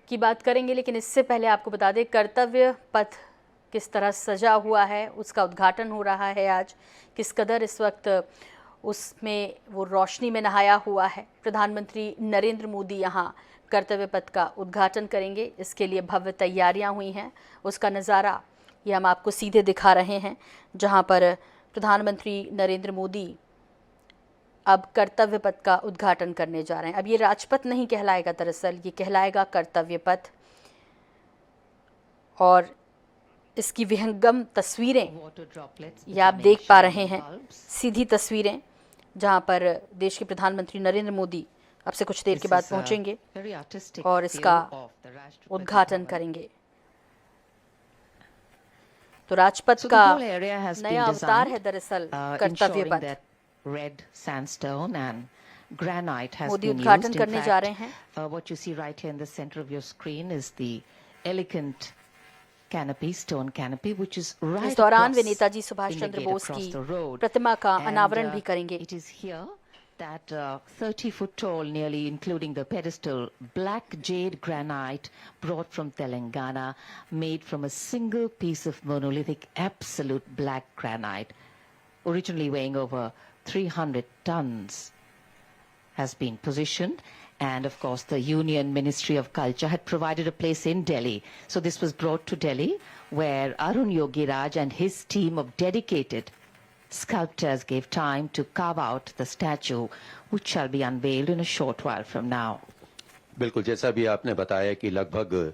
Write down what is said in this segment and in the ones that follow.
की बात करेंगे, लेकिन इससे पहले आपको बता दें कर्तव्य पथ किस तरह सजा हुआ है, उसका उद्घाटन हो रहा है आज। किस कदर इस वक्त उसमें वो रोशनी में नहाया हुआ है। प्रधानमंत्री नरेंद्र मोदी यहाँ कर्तव्य पथ का उद्घाटन करेंगे, इसके लिए भव्य तैयारियां हुई हैं। उसका नज़ारा ये हम आपको सीधे दिखा रहे हैं, जहां पर प्रधानमंत्री नरेंद्र मोदी अब कर्तव्य पथ का उद्घाटन करने जा रहे हैं। अब ये राजपथ नहीं कहलाएगा, दरअसल ये कहलाएगा कर्तव्य पथ। और इसकी विहंगम तस्वीरें ये आप देख पा रहे हैं, सीधी तस्वीरें, जहां पर देश के प्रधानमंत्री नरेंद्र मोदी अब से कुछ देर के बाद पहुंचेंगे और इसका उद्घाटन करेंगे। तो राजपथ का नया अवतार है दरअसल कर्तव्य पथ। Red sandstone and granite has Modi been उद्घाटन used. करने जा रहे हैं। What you see right here in the center of your screen is the elegant canopy, stone canopy, which is right इस दौरान across way Netaji Subhash in the Chandra gate Bose across की the road. प्रतिमा का And, अनावरण भी करेंगे। It is here that 30 foot tall, nearly including the pedestal, black jade granite brought from Telangana, made from a single piece of monolithic absolute black granite, originally weighing over 300 tons, has been positioned. And of course the Union Ministry of Culture had provided a place in Delhi. So this was brought to Delhi, where Arun Yogiraj and his team of dedicated sculptors gave time to carve out the statue, which shall be unveiled in a short while from now. बिल्कुल, जैसा भी आपने बताया कि लगभग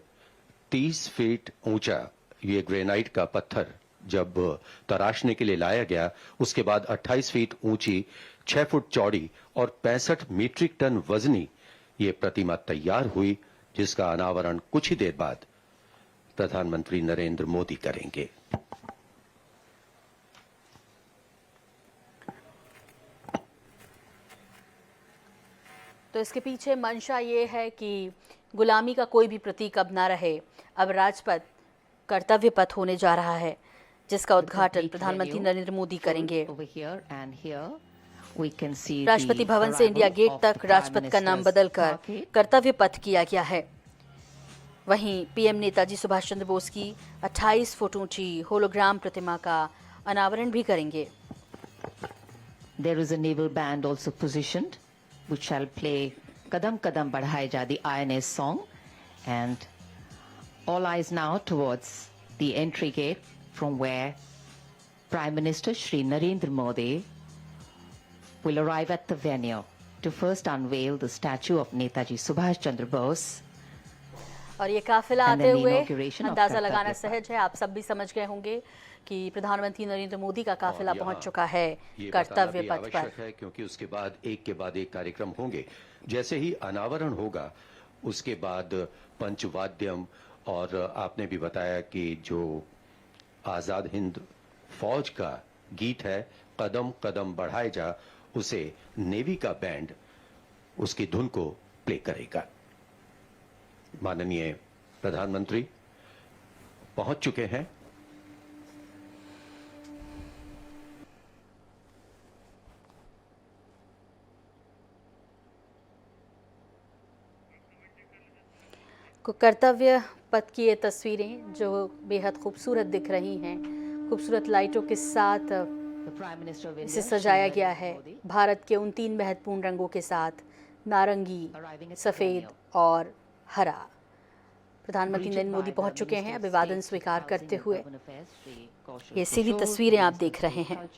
30 feet ऊंचा ये granite का पत्थर जब तराशने के लिए लाया गया, उसके बाद 28 फीट ऊंची, 6 फुट चौड़ी और 65 मीट्रिक टन वजनी ये प्रतिमा तैयार हुई, जिसका अनावरण कुछ ही देर बाद प्रधानमंत्री नरेंद्र मोदी करेंगे। तो इसके पीछे मंशा ये है कि गुलामी का कोई भी प्रतीक अब ना रहे। अब राजपथ कर्तव्य पथ होने जा रहा है, जिसका उद्घाटन प्रधानमंत्री नरेंद्र मोदी करेंगे। राष्ट्रपति भवन से इंडिया गेट तक राजपथ का नाम बदलकर कर्तव्य पथ किया गया है। वहीं पीएम नेताजी सुभाष चंद्र बोस की 28 फुट ऊंची होलोग्राम प्रतिमा का अनावरण भी करेंगे। There is a naval band also positioned, which shall play Kadam Kadam Badhai Ja, the INS song, and all eyes now towards the entry gate, from where Prime Minister Shri Narendra Modi will arrive at the venue to first unveil the statue of Netaji Subhash Chandra Bose. और ये काफिला आते हुए अंदाजा लगाना सहज है, आप सब भी समझ गए होंगे कि प्रधानमंत्री नरेंद्र मोदी का काफिला पहुंच चुका है कर्तव्य पथ पर। है क्योंकि उसके बाद एक कार्यक्रम होंगे। जैसे ही अनावरण होगा, उसके बाद पंचवाद्यम, और आपने भी बताया कि जो आजाद हिंद फौज का गीत है कदम कदम बढ़ाए जा, उसे नेवी का बैंड उसकी धुन को प्ले करेगा। माननीय प्रधानमंत्री पहुंच चुके हैं। कर्तव्य पथ की ये तस्वीरें जो बेहद खूबसूरत दिख रही हैं, खूबसूरत लाइटों के साथ इसे सजाया गया है। भारत के उन 3 महत्वपूर्ण रंगों के साथ, नारंगी, सफ़ेद और हरा। प्रधानमंत्री नरेंद्र मोदी पहुंच चुके हैं अभिवादन स्वीकार करते हुए। ये सीधी तस्वीरें आप देख रहे हैं।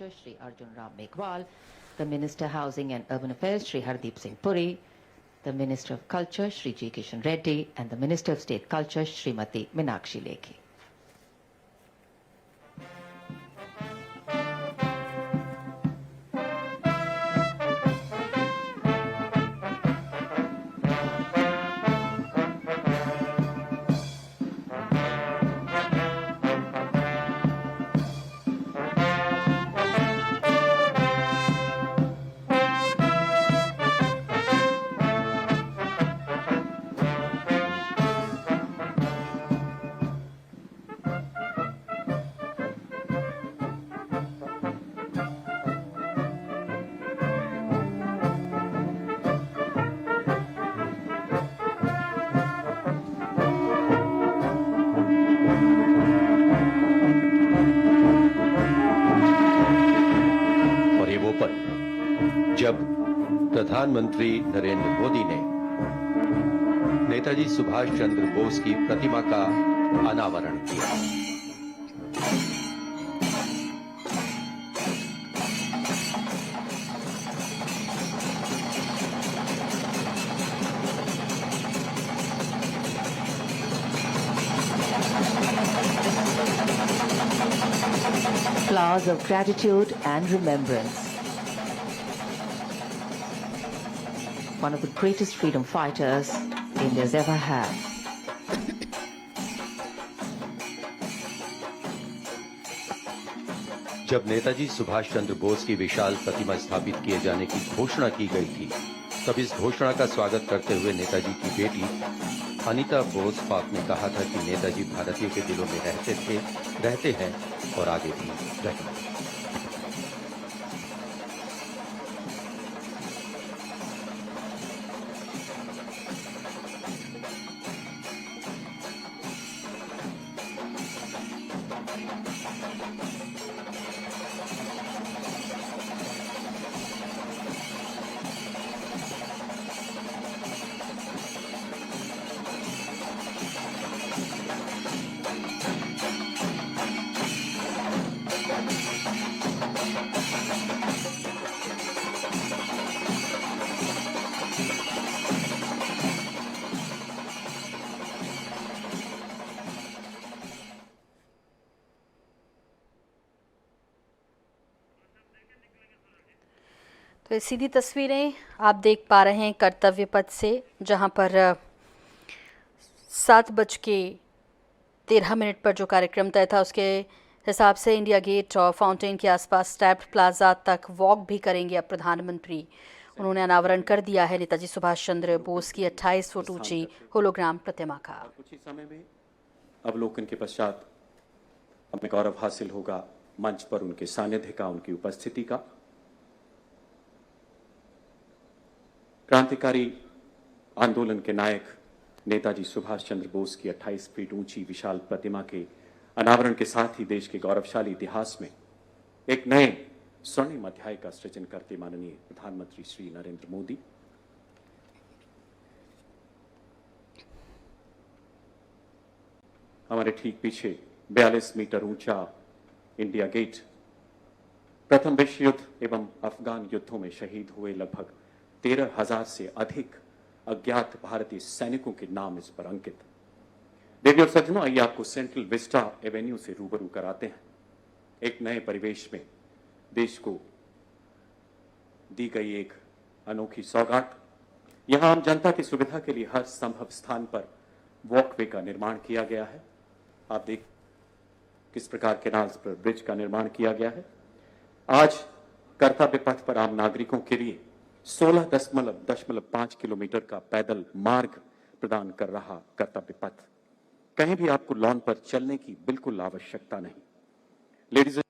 The Minister Housing and Urban Affairs Shri Hardeep Singh Puri, the Minister of Culture Shri G. Kishan Reddy, and the Minister of State Culture Shrimati Meenakshi Lekhi. प्रधानमंत्री नरेंद्र मोदी ने नेताजी सुभाष चंद्र बोस की प्रतिमा का अनावरण किया। Flowers of gratitude and remembrance. One of the greatest freedom fighters India's ever had. जब नेताजी सुभाष चंद्र बोस की विशाल प्रतिमा स्थापित किए जाने की घोषणा की गई थी, तब इस घोषणा का स्वागत करते हुए नेताजी की बेटी अनीता बोस पाक ने कहा था कि नेताजी भारतीयों के दिलों में रहते थे, रहते हैं और आगे भी रहेंगे। तो सीधी तस्वीरें आप देख पा रहे हैं कर्तव्य पथ से, जहां पर 7:13 पर जो कार्यक्रम तय था उसके हिसाब से इंडिया गेट और फाउंटेन के आसपास स्टैप्ड प्लाजा तक वॉक भी करेंगे अब प्रधानमंत्री। उन्होंने अनावरण कर दिया है नेताजी सुभाष चंद्र बोस की 28 फुट ऊंची होलोग्राम प्रतिमा का। कुछ ही समय में अवलोकन के पश्चात हमें गौरव हासिल होगा मंच पर उनके सानिध्य का, उनकी उपस्थिति का। क्रांतिकारी आंदोलन के नायक नेताजी सुभाष चंद्र बोस की 28 फीट ऊंची विशाल प्रतिमा के अनावरण के साथ ही देश के गौरवशाली इतिहास में एक नए स्वर्णिम अध्याय का सृजन करते माननीय प्रधानमंत्री श्री नरेंद्र मोदी हमारे ठीक पीछे 42 मीटर ऊंचा इंडिया गेट प्रथम विश्व युद्ध एवं अफगान युद्धों में शहीद हुए लगभग 13,000 से अधिक अज्ञात भारतीय सैनिकों के नाम इस पर अंकित। देवी और सज्जनों, आइए आपको सेंट्रल विस्टा एवेन्यू से रूबरू कराते हैं। एक नए परिवेश में देश को दी गई एक अनोखी सौगात। यहां आम जनता की सुविधा के लिए हर संभव स्थान पर वॉकवे का निर्माण किया गया है। आप देख किस प्रकार कैनाल्स पर ब्रिज का निर्माण किया गया है। आज कर्तव्य पथ पर आम नागरिकों के लिए 16.5 किलोमीटर का पैदल मार्ग प्रदान कर रहा कर्तव्य पथ। कहीं भी आपको लॉन पर चलने की बिल्कुल आवश्यकता नहीं। लेडीज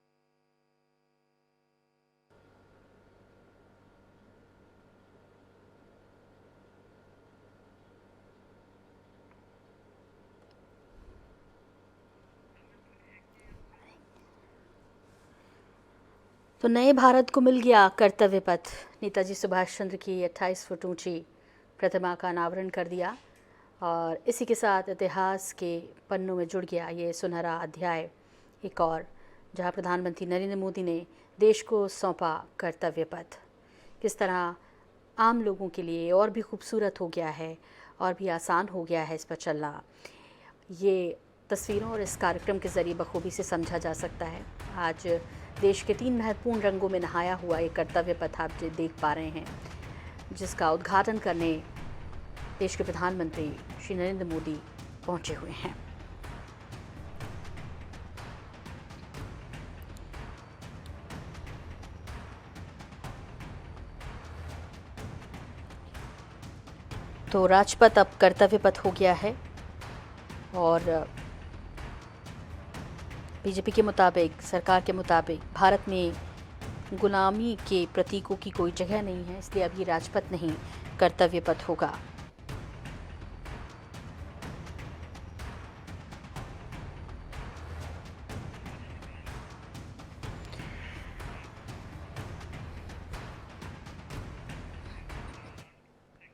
तो नए भारत को मिल गया कर्तव्य पथ। नेताजी सुभाष चंद्र की 28 फुट ऊंची प्रतिमा का अनावरण कर दिया और इसी के साथ इतिहास के पन्नों में जुड़ गया ये सुनहरा अध्याय एक और, जहां प्रधानमंत्री नरेंद्र मोदी ने देश को सौंपा कर्तव्य पथ। किस तरह आम लोगों के लिए और भी खूबसूरत हो गया है और भी आसान हो गया है इस पर चलना, ये तस्वीरों और इस कार्यक्रम के ज़रिए बखूबी से समझा जा सकता है। आज देश के 3 महत्वपूर्ण रंगों में नहाया हुआ एक कर्तव्य पथ आप देख पा रहे हैं, जिसका उद्घाटन करने देश के प्रधानमंत्री श्री नरेंद्र मोदी पहुंचे हुए हैं। तो राजपथ अब कर्तव्य पथ हो गया है और बीजेपी के मुताबिक, सरकार के मुताबिक भारत में गुलामी के प्रतीकों की कोई जगह नहीं है, इसलिए अब ये राजपथ नहीं कर्तव्य पथ होगा।